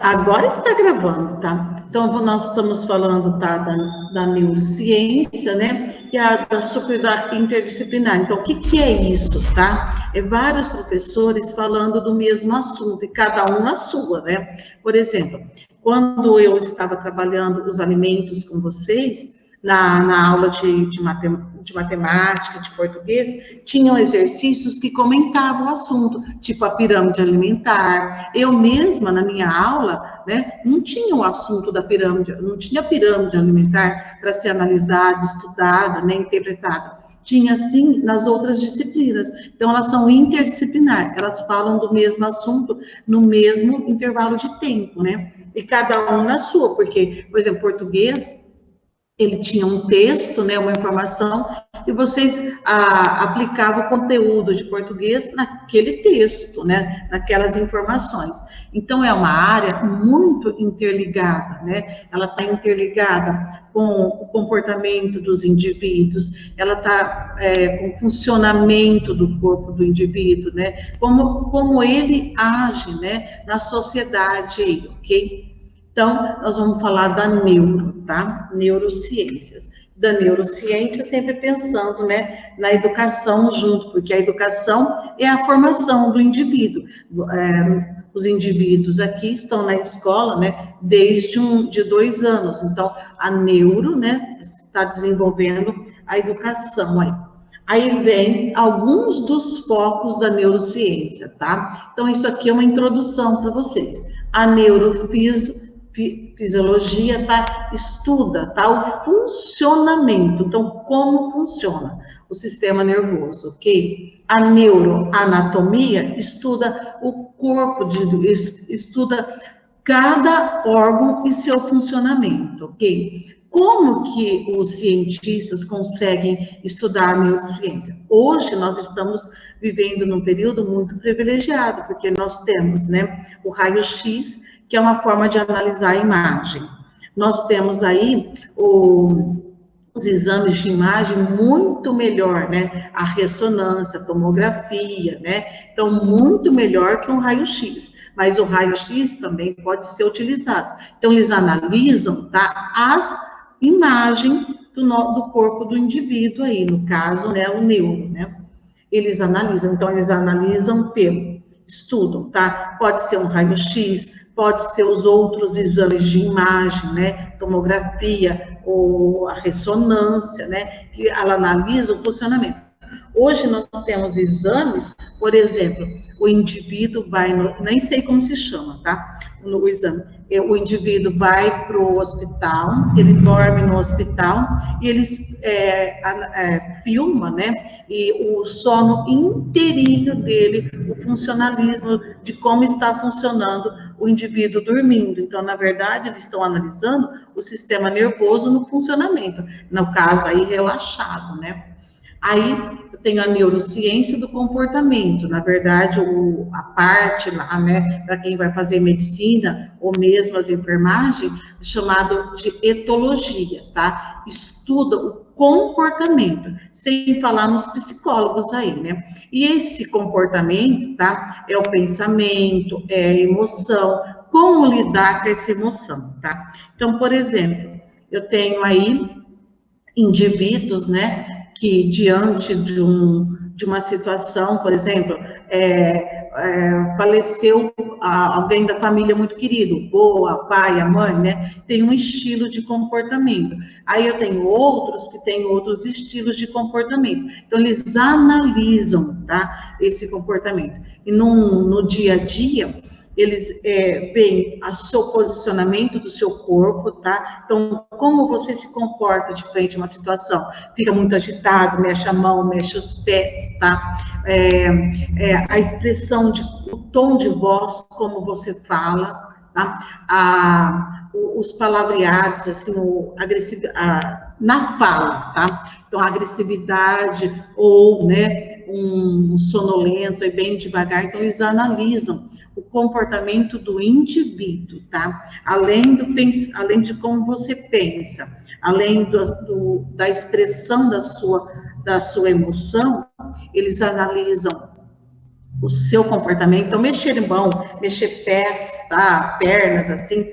Agora está gravando, tá? Então, nós estamos falando, tá, da neurociência, né? E da interdisciplinar. Então, o que é isso, tá? É vários professores falando do mesmo assunto, e cada um na sua, né? Por exemplo, quando eu estava trabalhando os alimentos com vocês, na aula de matemática, de português, tinham exercícios que comentavam o assunto, tipo a pirâmide alimentar. Eu mesma, na minha aula, né, não tinha o assunto da pirâmide, não tinha pirâmide alimentar para ser analisada, estudada, né, interpretada. Tinha, sim, nas outras disciplinas. Então, elas são interdisciplinar, elas falam do mesmo assunto no mesmo intervalo de tempo, né? E cada um na sua, porque, por exemplo, português, ele tinha um texto, né, uma informação, e vocês aplicavam o conteúdo de português naquele texto, né, naquelas informações. Então, é uma área muito interligada, né, ela está interligada com o comportamento dos indivíduos, ela está com o funcionamento do corpo do indivíduo, né, como ele age, né, na sociedade, ok? Então, nós vamos falar da neuro, tá? Neurociências. Da neurociência, sempre pensando, né, na educação junto, porque a educação é a formação do indivíduo. Os indivíduos aqui estão na escola, né, de 2 anos. Então, a neuro, né, está desenvolvendo a educação aí. Aí vem alguns dos focos da neurociência, tá? Então, isso aqui é uma introdução para vocês. A neurofisiologia, tá? Estuda, tá? O funcionamento, então, como funciona o sistema nervoso, ok? A neuroanatomia estuda o corpo, estuda cada órgão e seu funcionamento, ok? Como que os cientistas conseguem estudar a neurociência? Hoje nós estamos vivendo num período muito privilegiado, porque nós temos, né, o raio-x, que é uma forma de analisar a imagem. Nós temos aí os exames de imagem muito melhor, né? A ressonância, a tomografia, né? Então, muito melhor que um raio-x. Mas o raio-x também pode ser utilizado. Então, eles analisam, tá, as imagens do corpo do indivíduo aí, no caso, né, o neuro, né? Eles analisam pelo estudam, tá? Pode ser um raio-x, pode ser os outros exames de imagem, né? Tomografia ou a ressonância, né? Que ela analisa o funcionamento. Hoje nós temos exames, por exemplo, o indivíduo vai, nem sei como se chama, tá? No exame, o indivíduo vai para o hospital, ele dorme no hospital e eles filma, né? E o sono inteirinho dele, o funcionalismo de como está funcionando o indivíduo dormindo. Então, na verdade, eles estão analisando o sistema nervoso no funcionamento, no caso aí relaxado, né? Aí eu tenho a neurociência do comportamento, na verdade, a parte lá, né, para quem vai fazer medicina, ou mesmo as enfermagens, chamado de etologia, tá? Estuda o comportamento, sem falar nos psicólogos aí, né? E esse comportamento, tá? É o pensamento, é a emoção, como lidar com essa emoção, tá? Então, por exemplo, eu tenho aí indivíduos, né, que diante de uma situação, por exemplo, faleceu alguém da família muito querido, ou a pai, a mãe, né, tem um estilo de comportamento. Aí eu tenho outros que têm outros estilos de comportamento. Então, eles analisam, tá, esse comportamento. E no dia a dia, eles veem o seu posicionamento do seu corpo, tá? Então, como você se comporta de frente a uma situação? Fica muito agitado, mexe a mão, mexe os pés, tá? A expressão, o tom de voz, como você fala, tá? Os palavreados, assim, na fala, tá? Então, a agressividade ou, né, um sonolento e bem devagar, então eles analisam o comportamento do indivíduo, tá? Além de como você pensa, além da expressão da sua emoção, eles analisam o seu comportamento, então mexer em mão, mexer pés, tá, pernas, assim,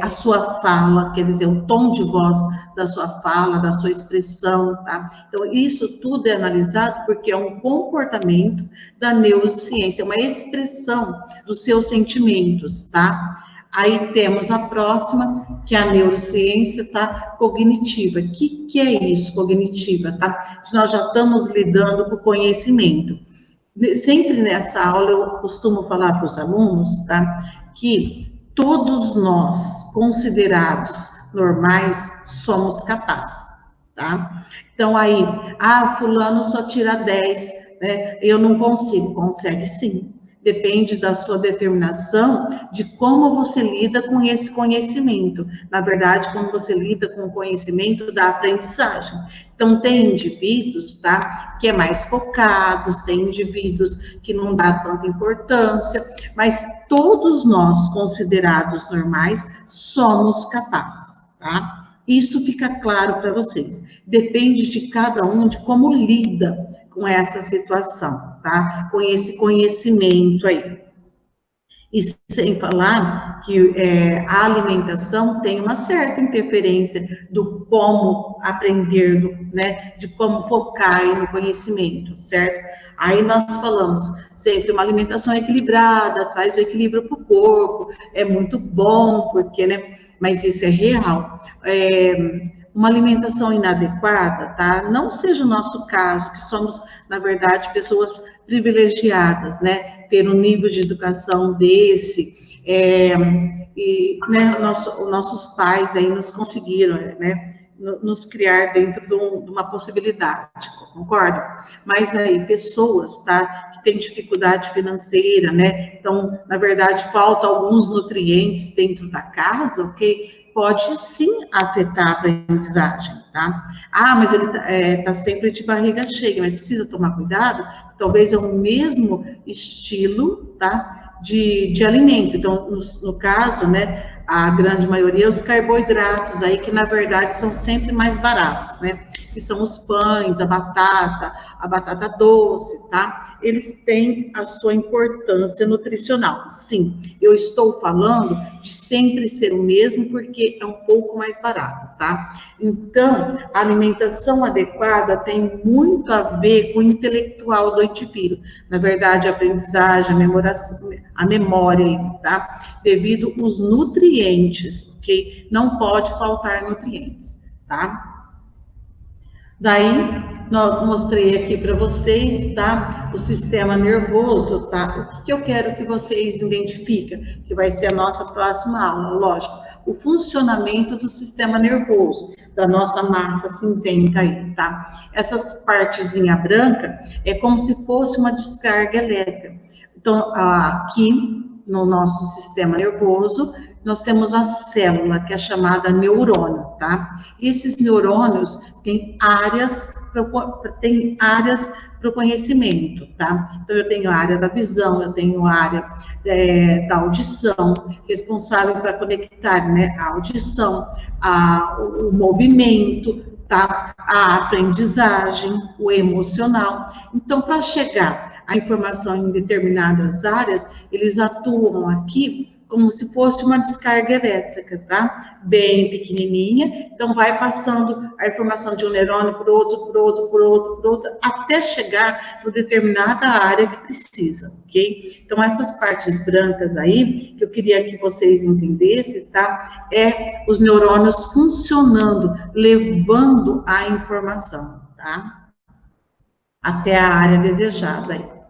a sua fala, quer dizer, o tom de voz da sua fala, da sua expressão, tá? Então, isso tudo é analisado porque é um comportamento da neurociência, é uma expressão dos seus sentimentos, tá? Aí temos a próxima, que é a neurociência, tá? Cognitiva. O que é isso, cognitiva, tá? Nós já estamos lidando com o conhecimento. Sempre nessa aula eu costumo falar para os alunos, tá? Que todos nós, considerados normais, somos capazes, tá? Então aí, fulano só tira 10, né? Eu não consigo. Consegue sim. Depende da sua determinação, de como você lida com esse conhecimento. Na verdade, como você lida com o conhecimento da aprendizagem. Então, tem indivíduos, tá, que é mais focados, tem indivíduos que não dá tanta importância, mas todos nós, considerados normais, somos capazes, tá? Isso fica claro para vocês. Depende de cada um, de como lida com essa situação, tá? Com esse conhecimento aí. E sem falar que a alimentação tem uma certa interferência do como aprender, né? De como focar no conhecimento, certo? Aí nós falamos sempre uma alimentação equilibrada, traz o equilíbrio para o corpo, é muito bom, porque, né? Mas isso é real. Uma alimentação inadequada, tá? Não seja o nosso caso, que somos, na verdade, pessoas privilegiadas, né? Ter um nível de educação desse, e, né, nossos pais aí nos conseguiram, né? Nos criar dentro de uma possibilidade, concorda? Mas aí, pessoas, tá? Que têm dificuldade financeira, né? Então, na verdade, falta alguns nutrientes dentro da casa, ok? Pode sim afetar a aprendizagem, tá? Mas ele tá sempre de barriga cheia, mas precisa tomar cuidado, talvez é o mesmo estilo, tá? De alimento. Então, no caso, né, a grande maioria, os carboidratos aí, que na verdade são sempre mais baratos, né? Que são os pães, a batata doce, tá? Eles têm a sua importância nutricional. Sim, eu estou falando de sempre ser o mesmo, porque é um pouco mais barato, tá? Então, a alimentação adequada tem muito a ver com o intelectual do indivíduo. Na verdade, a aprendizagem, a memória, tá? Devido aos nutrientes, ok? Não pode faltar nutrientes, tá? Daí, eu mostrei aqui para vocês, tá? O sistema nervoso, tá? O que eu quero que vocês identifiquem, que vai ser a nossa próxima aula, lógico. O funcionamento do sistema nervoso, da nossa massa cinzenta aí, tá? Essas partezinha branca é como se fosse uma descarga elétrica. Então, aqui no nosso sistema nervoso, nós temos a célula, que é chamada neurônio, tá? E esses neurônios têm áreas para o conhecimento, tá? Então, eu tenho a área da visão, eu tenho a área da audição, responsável para conectar, né, a audição, o movimento, tá? A aprendizagem, o emocional. Então, para chegar à informação em determinadas áreas, eles atuam aqui como se fosse uma descarga elétrica, tá? Bem pequenininha, então vai passando a informação de um neurônio por outro, até chegar em determinada área que precisa, ok? Então, essas partes brancas aí, que eu queria que vocês entendessem, tá? É os neurônios funcionando, levando a informação, tá? Até a área desejada aí.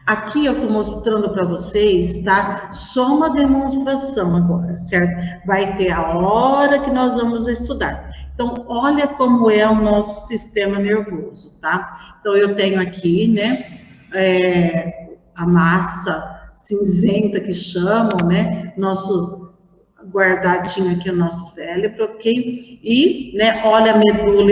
Aqui eu estou mostrando para vocês, tá? Só uma demonstração agora, certo? Vai ter a hora que nós vamos estudar. Então, olha como é o nosso sistema nervoso, tá? Então, eu tenho aqui, né, a massa cinzenta que chamam, né? Nosso guardadinho aqui o nosso cérebro, ok? E, né, olha a medula,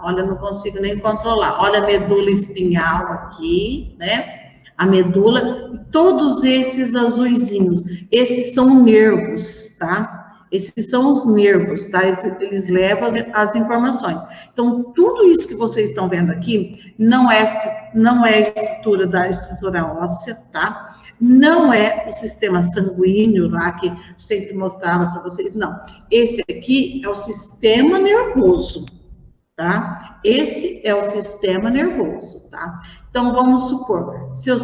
olha, não consigo nem controlar. Olha a medula espinhal aqui, né? A medula, e todos esses azuisinhos, esses são nervos, tá? Esses são os nervos, tá? Eles levam as informações. Então, tudo isso que vocês estão vendo aqui não é a estrutura da estrutura óssea, tá? Não é o sistema sanguíneo lá que sempre mostrava para vocês, não. Esse aqui é o sistema nervoso, tá? Esse é o sistema nervoso, tá? Então, vamos supor, se eu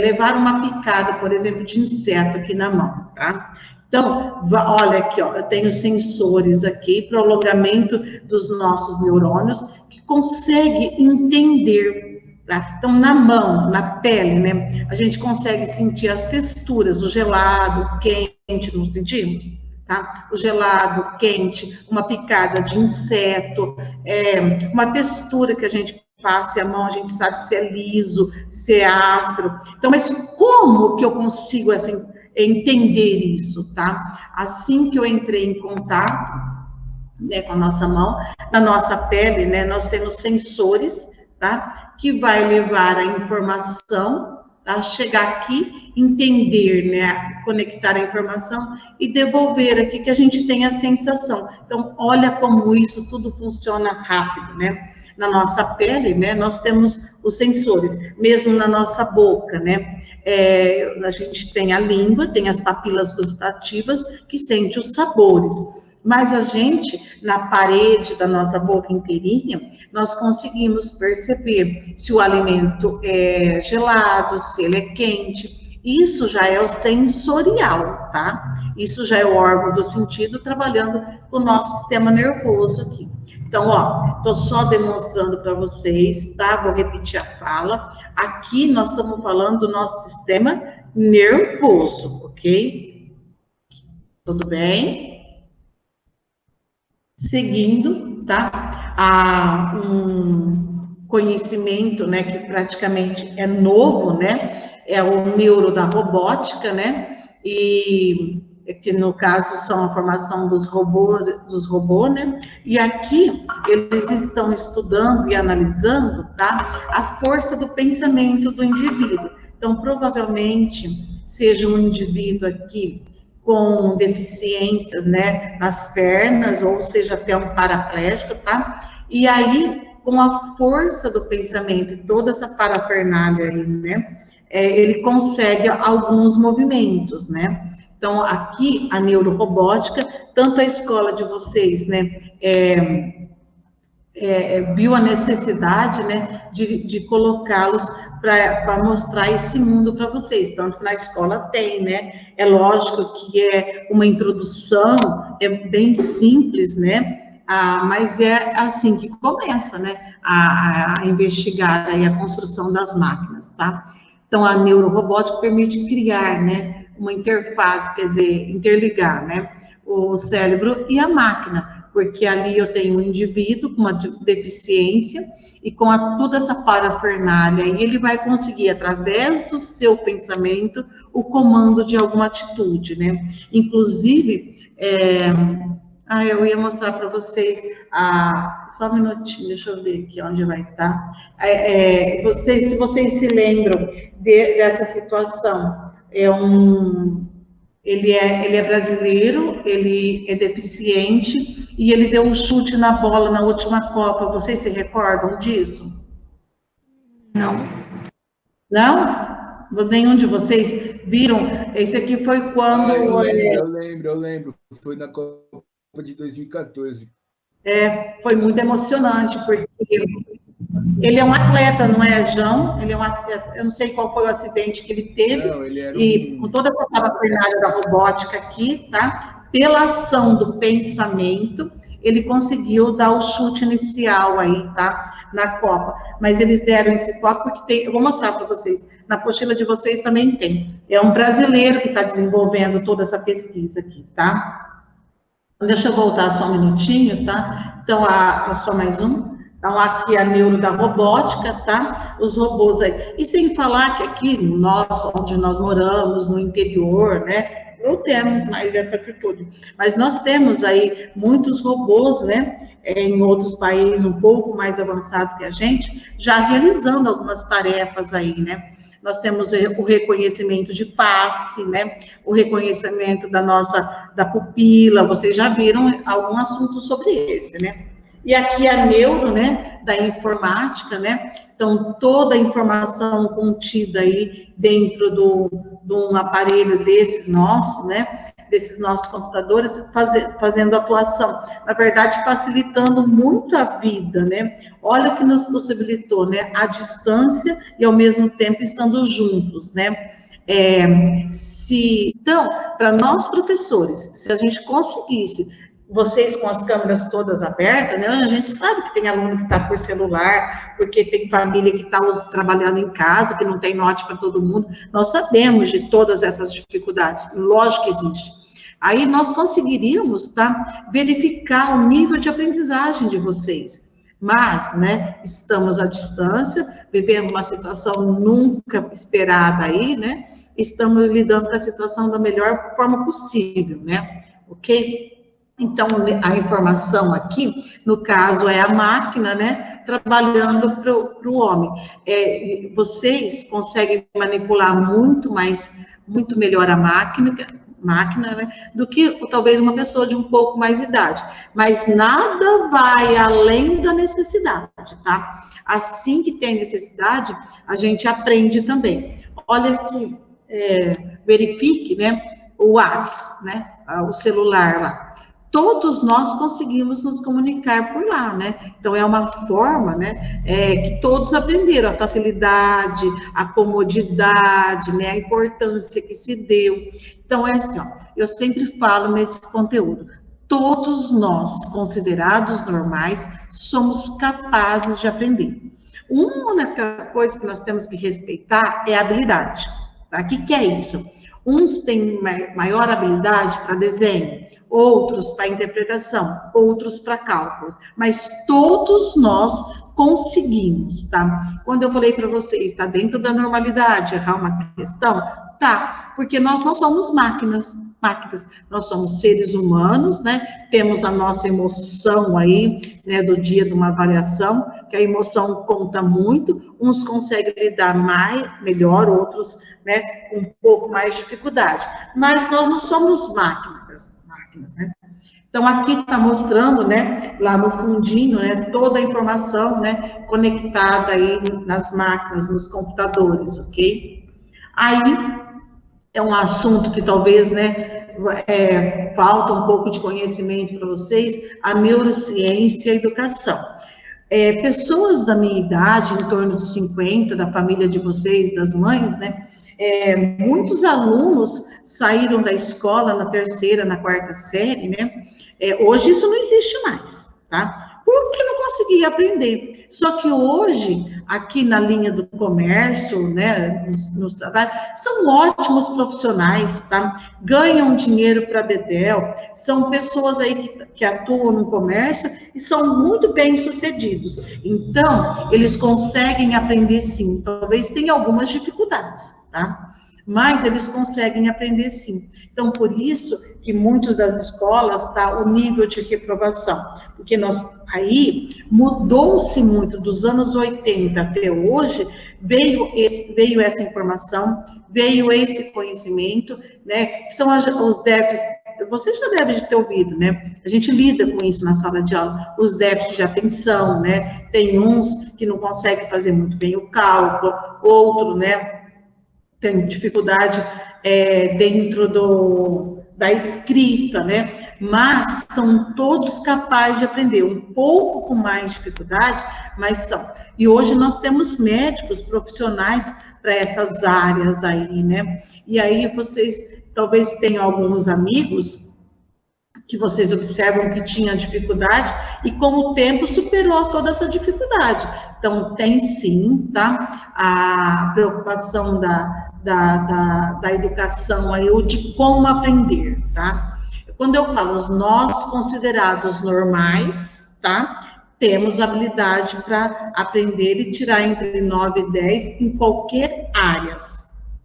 levar uma picada, por exemplo, de inseto aqui na mão, tá? Então, olha aqui, ó, eu tenho sensores aqui, prolongamento dos nossos neurônios, que consegue entender, tá? Então, na mão, na pele, né, a gente consegue sentir as texturas, o gelado, o quente, não sentimos? Tá? O gelado, quente, uma picada de inseto, uma textura que a gente passe a mão, a gente sabe se é liso, se é áspero. Então, mas como que eu consigo, assim, entender isso, tá? Assim que eu entrei em contato, né, com a nossa mão, na nossa pele, né, nós temos sensores, tá? Que vai levar a informação, tá? Chegar aqui, entender, né, conectar a informação e devolver aqui que a gente tem a sensação. Então, olha como isso tudo funciona rápido, né? Na nossa pele, né, nós temos os sensores, mesmo na nossa boca, né? A gente tem a língua, tem as papilas gustativas que sente os sabores. Mas a gente, na parede da nossa boca inteirinha, nós conseguimos perceber se o alimento é gelado, se ele é quente. Isso já é o sensorial, tá? Isso já é o órgão do sentido trabalhando com o nosso sistema nervoso aqui. Então, ó, tô só demonstrando para vocês, tá? Vou repetir a fala. Aqui nós estamos falando do nosso sistema nervoso, ok? Tudo bem? Seguindo, tá? Há um conhecimento, né, que praticamente é novo, né? É o neuro da robótica, né? E que no caso são a formação dos robôs, né? E aqui eles estão estudando e analisando, tá? A força do pensamento do indivíduo. Então, provavelmente, seja um indivíduo aqui com deficiências, né, nas pernas, ou seja, até um paraplégico, tá? E aí, com a força do pensamento, toda essa parafernália aí, né, ele consegue alguns movimentos, né? Então, aqui, a neurorobótica, tanto a escola de vocês, né, viu a necessidade, né, de colocá-los para mostrar esse mundo para vocês, tanto que na escola tem, né, é lógico que é uma introdução, é bem simples, né, mas é assim que começa, né, a investigar aí a construção das máquinas, tá? Então, a neurorobótica permite criar, né, uma interface, quer dizer, interligar, né, o cérebro e a máquina, porque ali eu tenho um indivíduo com uma deficiência e com toda essa parafernália, e ele vai conseguir, através do seu pensamento, o comando de alguma atitude, né? Inclusive, eu ia mostrar para vocês, só um minutinho, deixa eu ver aqui onde vai estar. Se vocês se lembram dessa situação, ele é brasileiro, ele é deficiente, e ele deu um chute na bola na última Copa. Vocês se recordam disso? Não. Não? Nenhum de vocês viram? Esse aqui foi quando... Eu lembro. Foi na Copa de 2014. Foi muito emocionante, porque ele é um atleta, não é, João? Ele é um atleta. Eu não sei qual foi o acidente que ele teve. Não, ele era e com toda essa parafernália da robótica aqui, tá? Pela ação do pensamento, ele conseguiu dar o chute inicial aí, tá? Na Copa. Mas eles deram esse foco porque eu vou mostrar para vocês. Na apostila de vocês também tem. É um brasileiro que está desenvolvendo toda essa pesquisa aqui, tá? Deixa eu voltar só um minutinho, tá? Então, só mais um. Então, aqui a neuro da robótica, tá? Os robôs aí. E sem falar que aqui, onde nós moramos, no interior, né? Não temos mais essa atitude. Mas nós temos aí muitos robôs, né? Em outros países um pouco mais avançados que a gente, já realizando algumas tarefas aí, né? Nós temos o reconhecimento de face, né? O reconhecimento da pupila, vocês já viram algum assunto sobre esse, né? E aqui a neuro, né, da informática, né? Então, toda a informação contida aí dentro de um aparelho desses nossos, né? Desses nossos computadores, fazendo atuação. Na verdade, facilitando muito a vida, né? Olha o que nos possibilitou, né? A distância e, ao mesmo tempo, estando juntos, né? Então, para nós, professores, se a gente conseguisse vocês com as câmeras todas abertas, né? A gente sabe que tem aluno que está por celular, porque tem família que está trabalhando em casa, que não tem note para todo mundo. Nós sabemos de todas essas dificuldades, lógico que existe. Aí nós conseguiríamos, tá, verificar o nível de aprendizagem de vocês. Mas, né, estamos à distância, vivendo uma situação nunca esperada aí, né? Estamos lidando com a situação da melhor forma possível, né? Ok? Então, a informação aqui, no caso, é a máquina, né, trabalhando para o homem. Vocês conseguem manipular muito melhor a máquina, né, do que talvez uma pessoa de um pouco mais idade. Mas nada vai além da necessidade, tá? Assim que tem necessidade, a gente aprende também. Olha aqui, verifique, né, o WhatsApp, né, o celular lá. Todos nós conseguimos nos comunicar por lá, né? Então, é uma forma, né, que todos aprenderam, a facilidade, a comodidade, né, a importância que se deu. Então, é assim, ó, eu sempre falo nesse conteúdo, todos nós, considerados normais, somos capazes de aprender. Uma única coisa que nós temos que respeitar é a habilidade, tá? O que é isso? Uns têm maior habilidade para desenho, outros para interpretação, outros para cálculo, mas todos nós conseguimos, tá? Quando eu falei para vocês, está dentro da normalidade errar uma questão, tá, porque nós não somos máquinas, nós somos seres humanos, né? Temos a nossa emoção aí, né, do dia de uma avaliação, que a emoção conta muito, uns conseguem lidar melhor, outros, né, com um pouco mais de dificuldade, mas nós não somos máquinas, né? Então, aqui está mostrando, né, lá no fundinho, né, toda a informação, né, conectada aí nas máquinas, nos computadores, ok? Aí, é um assunto que talvez, né, falta um pouco de conhecimento para vocês, a neurociência e a educação. Pessoas da minha idade, em torno de 50, da família de vocês, das mães, né, muitos alunos saíram da escola na terceira, na quarta série, né? Hoje isso não existe mais, tá? Porque não conseguia aprender. Só que hoje, aqui na linha do comércio, né, nos trabalhos, são ótimos profissionais, tá? Ganham dinheiro para dedéu, são pessoas aí que atuam no comércio e são muito bem-sucedidos. Então, eles conseguem aprender sim. Talvez tenha algumas dificuldades, tá? Mas eles conseguem aprender sim. Então, por isso que muitas das escolas está o nível de reprovação, porque aí mudou-se muito dos anos 80 até hoje, veio essa informação, veio esse conhecimento, né, que são os déficits, você já deve ter ouvido, né, a gente lida com isso na sala de aula, os déficits de atenção, né, tem uns que não conseguem fazer muito bem o cálculo, outro, né, tem dificuldade dentro da escrita, né? Mas são todos capazes de aprender, um pouco com mais dificuldade, mas são. E hoje nós temos médicos profissionais para essas áreas aí, né? E aí vocês talvez tenham alguns amigos que vocês observam que tinha dificuldade e com o tempo superou toda essa dificuldade. Então, tem sim, tá? A preocupação da educação aí, ou de como aprender, tá? Quando eu falo os nós considerados normais, tá? Temos habilidade para aprender e tirar entre 9 e 10 em qualquer área,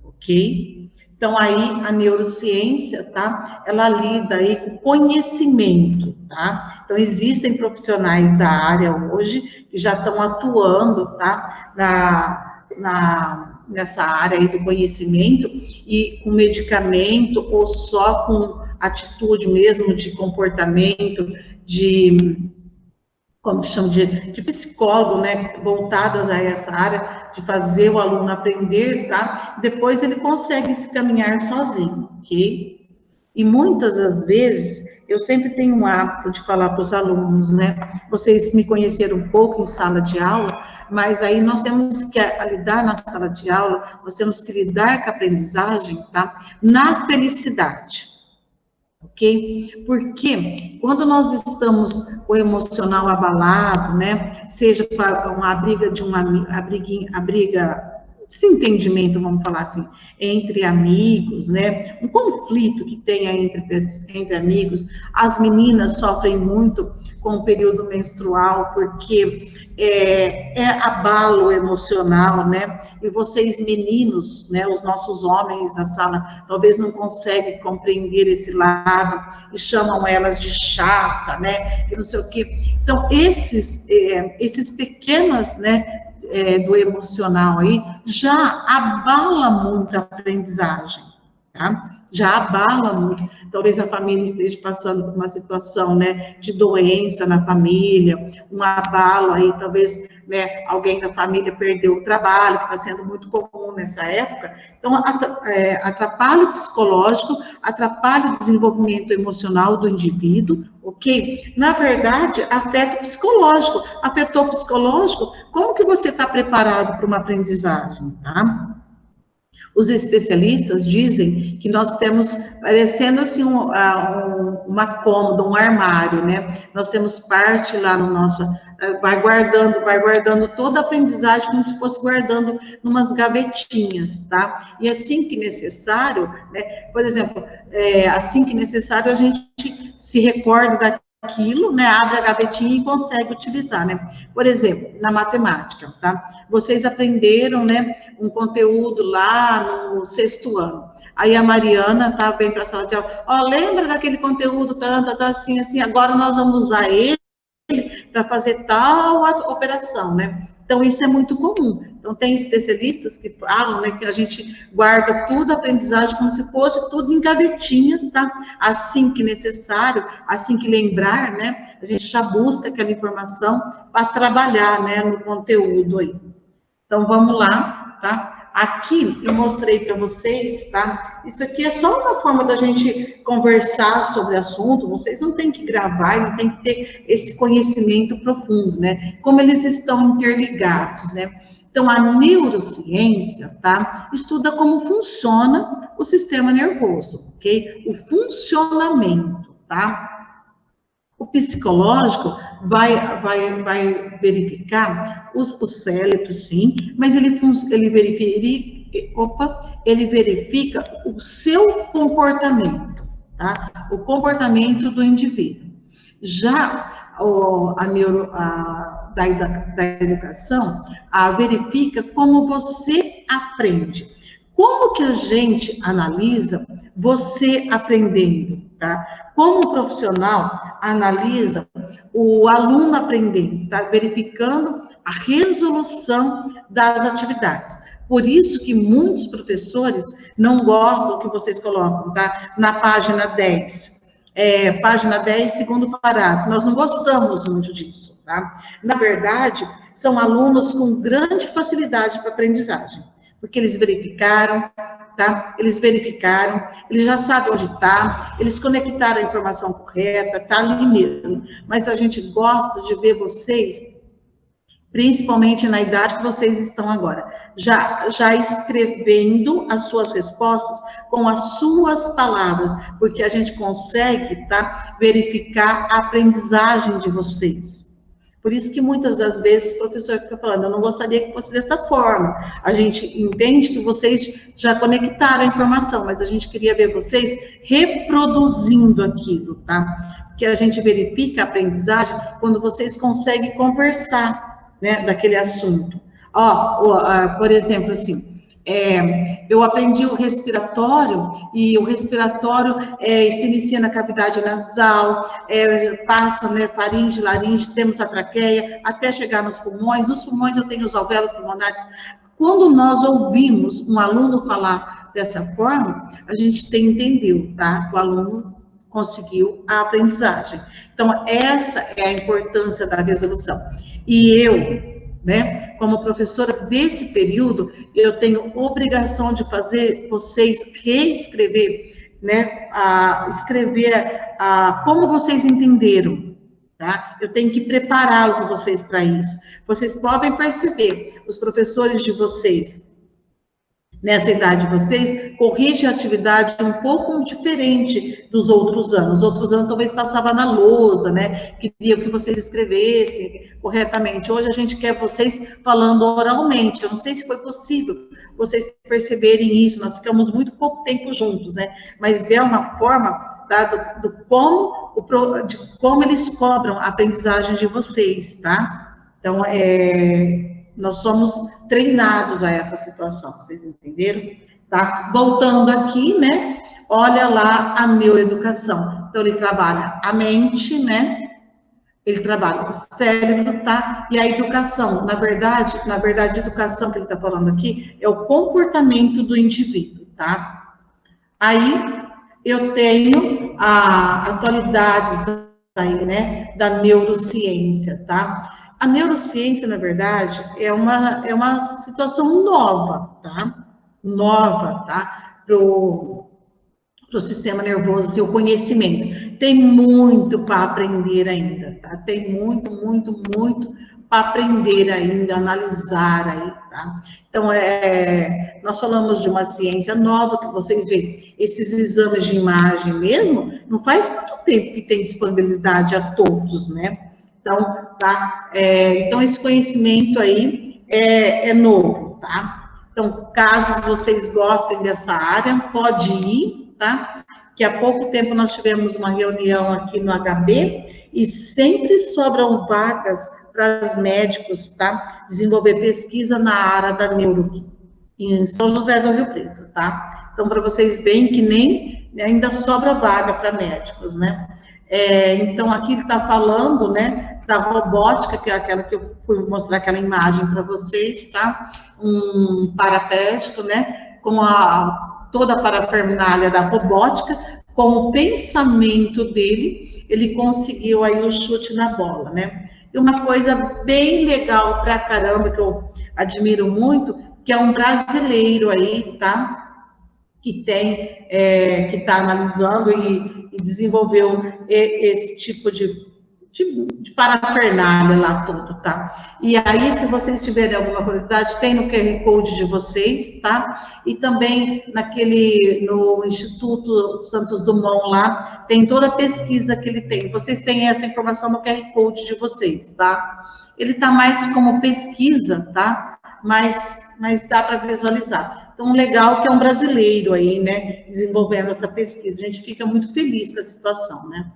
ok? Então, aí, a neurociência, tá? Ela lida aí com conhecimento, tá? Então, existem profissionais da área hoje que já estão atuando, tá? nessa área aí do conhecimento, e com medicamento, ou só com atitude mesmo de comportamento, como que chama, de psicólogo, né, voltadas a essa área, de fazer o aluno aprender, tá? Depois ele consegue se caminhar sozinho, ok? E muitas das vezes, eu sempre tenho um hábito de falar para os alunos, né? Vocês me conheceram um pouco em sala de aula, mas aí nós temos que lidar na sala de aula, nós temos que lidar com a aprendizagem, tá? Na felicidade. Ok? Porque quando nós estamos com o emocional abalado, né, seja para uma briga a briga, desentendimento, vamos falar assim, entre amigos, né, um conflito que tenha entre amigos, as meninas sofrem muito com o período menstrual, porque é abalo emocional, né, e vocês meninos, né, os nossos homens da sala, talvez não conseguem compreender esse lado, e chamam elas de chata, né, e não sei o quê. Então, esses pequenos, né, do emocional aí, já abala muito a aprendizagem, tá? Já abala muito. Talvez a família esteja passando por uma situação, né, de doença na família, um abalo aí, talvez, né, alguém da família perdeu o trabalho, que está sendo muito comum nessa época. Então, atrapalha o psicológico, atrapalha o desenvolvimento emocional do indivíduo, ok? Na verdade, afeta o psicológico. Afetou o psicológico, como que você está preparado para uma aprendizagem, tá? Os especialistas dizem que nós temos, parecendo assim, uma cômoda, um armário, né? Nós temos parte lá no nosso, vai guardando toda a aprendizagem como se fosse guardando numas gavetinhas, tá? E assim que necessário, né? Por exemplo, assim que necessário, a gente se recorda daquilo, né, abre a gavetinha e consegue utilizar, né? Por exemplo, na matemática, tá? Vocês aprenderam, né, um conteúdo lá no 6º ano. Aí a Mariana vem para a sala de aula, lembra daquele conteúdo, tá assim, assim, agora nós vamos usar ele para fazer tal operação, né? Então, isso é muito comum. Então, tem especialistas que falam, né, que a gente guarda tudo a aprendizagem como se fosse tudo em gavetinhas, tá? Assim que necessário, assim que lembrar, né, a gente já busca aquela informação para trabalhar, né, no conteúdo aí. Então, vamos lá, tá? Aqui eu mostrei para vocês, tá? Isso aqui é só uma forma da gente conversar sobre o assunto, vocês não têm que gravar, não tem que ter esse conhecimento profundo, né? Como eles estão interligados, né? Então, a neurociência, tá? Estuda como funciona o sistema nervoso, ok? O funcionamento, tá? O psicológico vai verificar os cérebros, sim, mas ele verifica o seu comportamento, tá? O comportamento do indivíduo. Já da educação, verifica como você aprende. Como que a gente analisa você aprendendo, tá? Como o profissional analisa o aluno aprendendo, tá? Verificando a resolução das atividades. Por isso que muitos professores não gostam que vocês colocam, tá? Na página 10. Página 10, segundo parágrafo. Nós não gostamos muito disso, tá? Na verdade, são alunos com grande facilidade para aprendizagem, porque eles verificaram, tá? Eles já sabem onde está, eles conectaram a informação correta, tá ali mesmo. Mas a gente gosta de ver vocês, principalmente na idade que vocês estão agora, já escrevendo as suas respostas com as suas palavras, porque a gente consegue, tá, verificar a aprendizagem de vocês. Por isso que muitas das vezes o professor fica falando, eu não gostaria que fosse dessa forma. A gente entende que vocês já conectaram a informação, mas a gente queria ver vocês reproduzindo aquilo, tá? Porque a gente verifica a aprendizagem quando vocês conseguem conversar, né, daquele assunto. Por exemplo, assim, eu aprendi o respiratório, e o respiratório se inicia na cavidade nasal, passa, né, faringe, laringe, temos a traqueia, até chegar nos pulmões. Nos pulmões eu tenho os alvéolos pulmonares, Quando nós ouvimos um aluno falar dessa forma, a gente entendeu, tá? O aluno conseguiu a aprendizagem. Então, essa é a importância da resolução. E eu, né, como professora desse período, eu tenho obrigação de fazer vocês reescrever, né, escrever como vocês entenderam, tá? Eu tenho que prepará-los vocês para isso. Vocês podem perceber, os professores de vocês, nessa idade de vocês, corrigem a atividade um pouco diferente dos outros anos. Os outros anos talvez passava na lousa, né? Queria que vocês escrevessem corretamente. Hoje a gente quer vocês falando oralmente. Eu não sei se foi possível vocês perceberem isso. Nós ficamos muito pouco tempo juntos, né? Mas é uma forma, tá, de como eles cobram a aprendizagem de vocês, tá? Então, nós somos treinados a essa situação, vocês entenderam? Tá? Voltando aqui, né? Olha lá a neuroeducação. Então, ele trabalha a mente, né? Ele trabalha o cérebro, tá? E a educação. Na verdade, a educação que ele está falando aqui é o comportamento do indivíduo, tá? Aí, eu tenho atualidades aí, né? Da neurociência, tá? A neurociência, na verdade, é uma situação nova, tá? Nova, tá? Pro sistema nervoso, seu conhecimento. Tem muito para aprender ainda, tá? Tem muito para aprender ainda, analisar aí, tá? Então, nós falamos de uma ciência nova, que vocês veem, esses exames de imagem mesmo, não faz muito tempo que tem disponibilidade a todos, né? Então, tá? Então, esse conhecimento aí é novo, tá? Então, caso vocês gostem dessa área, pode ir, tá? Que há pouco tempo nós tivemos uma reunião aqui no HB e sempre sobram vagas para os médicos, tá? Desenvolver pesquisa na área da neuro, em São José do Rio Preto, tá? Então, para vocês verem que nem ainda sobra vaga para médicos, né? Então, aqui ele está falando, né, da robótica, que é aquela que eu fui mostrar aquela imagem para vocês, tá? Um paraplégico, né, com toda a parafernália da robótica, com o pensamento dele, ele conseguiu aí o chute na bola, né? E uma coisa bem legal pra caramba, que eu admiro muito, que é um brasileiro aí, tá? Que está analisando e desenvolveu esse tipo de parafernália lá todo, tá? E aí, se vocês tiverem alguma curiosidade, tem no QR Code de vocês, tá? E também no Instituto Santos Dumont lá, tem toda a pesquisa que ele tem. Vocês têm essa informação no QR Code de vocês, tá? Ele tá mais como pesquisa, tá? Mas dá para visualizar. Então, legal que é um brasileiro aí, né, desenvolvendo essa pesquisa. A gente fica muito feliz com a situação, né?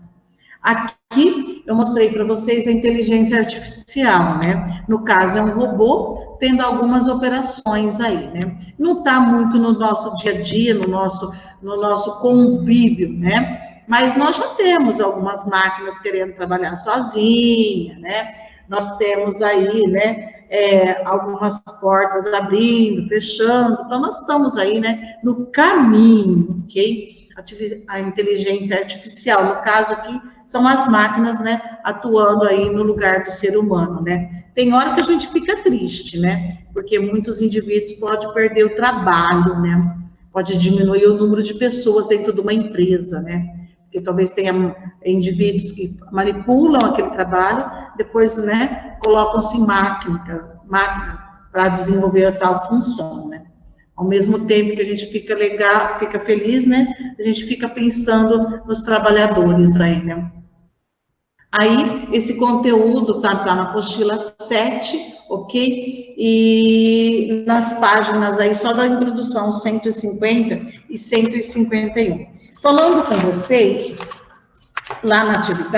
Aqui, eu mostrei para vocês a inteligência artificial, né? No caso, é um robô tendo algumas operações aí, né? Não está muito no nosso dia a dia, no nosso convívio, né? Mas nós já temos algumas máquinas querendo trabalhar sozinha, né? Nós temos aí, né, algumas portas abrindo, fechando, então nós estamos aí, né, no caminho, ok? A inteligência artificial, no caso aqui, são as máquinas, né, atuando aí no lugar do ser humano, né? Tem hora que a gente fica triste, né? Porque muitos indivíduos podem perder o trabalho, né? Pode diminuir o número de pessoas dentro de uma empresa, né? Porque talvez tenha indivíduos que manipulam aquele trabalho, depois, né, colocam-se máquinas para desenvolver a tal função, né? Ao mesmo tempo que a gente fica legal, fica feliz, né? A gente fica pensando nos trabalhadores aí, né? Aí, esse conteúdo tá na apostila 7, ok? E nas páginas aí, só da introdução, 150 e 151. Falando com vocês, lá na atividade,